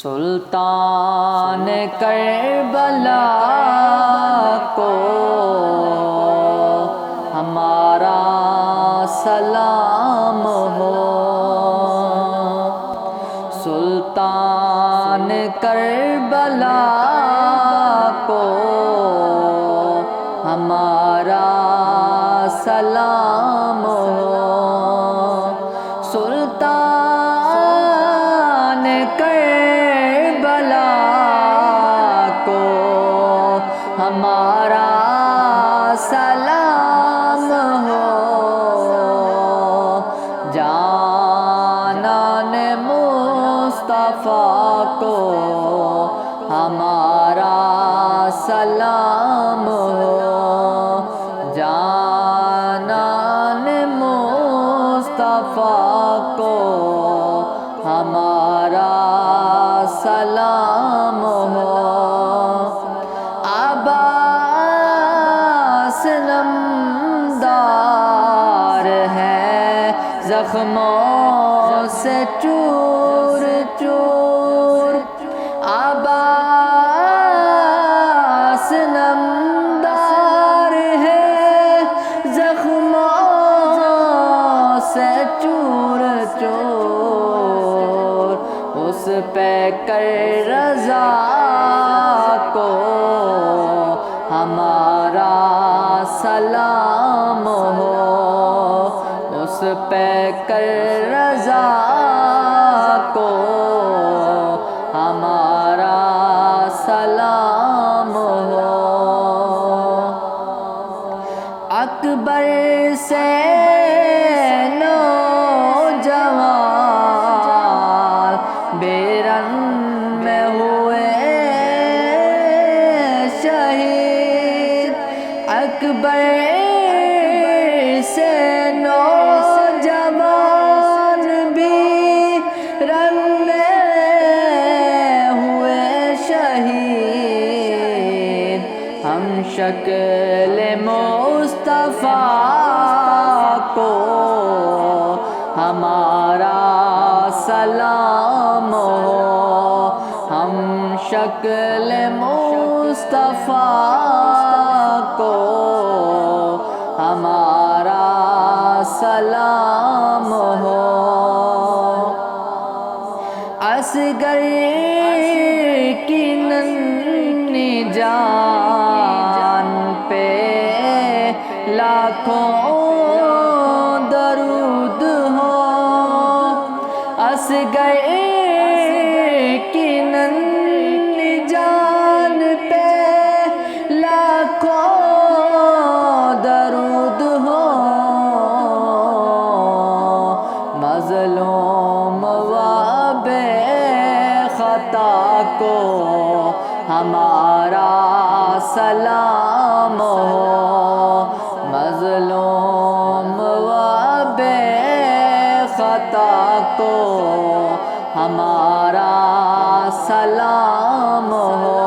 سلطان کربلا کو ہمارا سلام ہو، سلطان کربلا کو ہمارا سلام ہو، سلطان کربلا کو ہمارا سلام ہو، جانان مصطفیٰ کو ہمارا سلام ہو، جانان مصطفیٰ کو ہمارا سلام ہو، عباس نمدار ہے زخموں سے چور چور، عباس نمدار ہے زخموں سے چور چور، اس پہ کر رضا کو ہمارا سلام ہو، اس پہ کر رضا کو ہمارا سلام ہو، اکبر سے نوجوان بے رن میں ہوئے شہید، اکبر سے نوجوان بھی رن میں ہوئے شہید، ہم شکل مصطفیٰ کو ہمارا سلام ہو، ہم شکل مصطفیٰ کو ہمارا سلام ہو، اصغر کی ننھی جان پہ لاکھوں درود ہو، اصغر کی ننھی جان پہ لاکھوں درود ہو، مظلوم و بے خطا کو ہمارا سلام ہو، مظلوم و بے خطا کو ہمارا سلام ہو،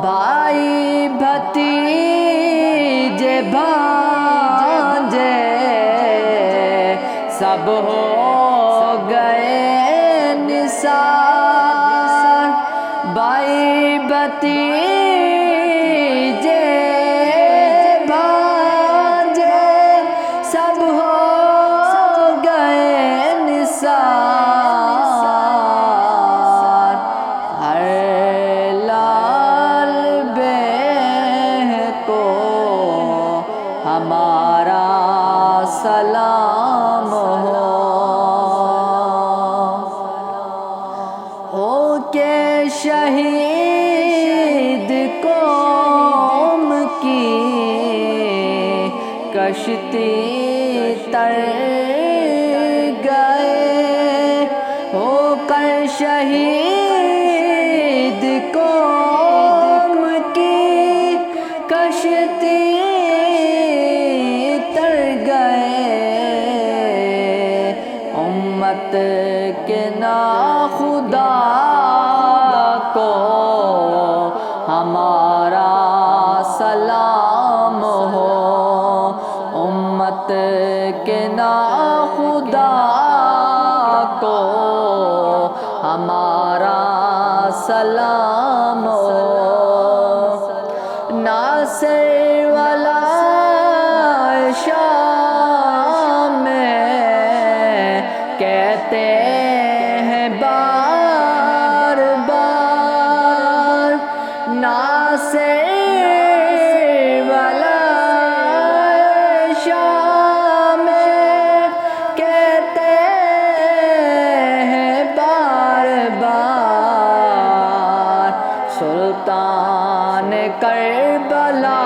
بھائی بھتیجے بھانجے سب ہو گئے نثار، بھائی بھتیجے بھانجے سب ہو گئے نثار، ہر لال بہ کو ہمارا سلام ہو کہ شہید قوم کی کشتی تر گئے، ہو کر شہید قوم کی کشتی تر گئے، امت کے ناخدا کو ہمارا سلام ہو، امت کے ناخدا کو ہمارا سلام ناصر والا شام میں کہتے ہیں بار بار ناصر والا شام میں کہتے ہیں بار بار سلطان کربلا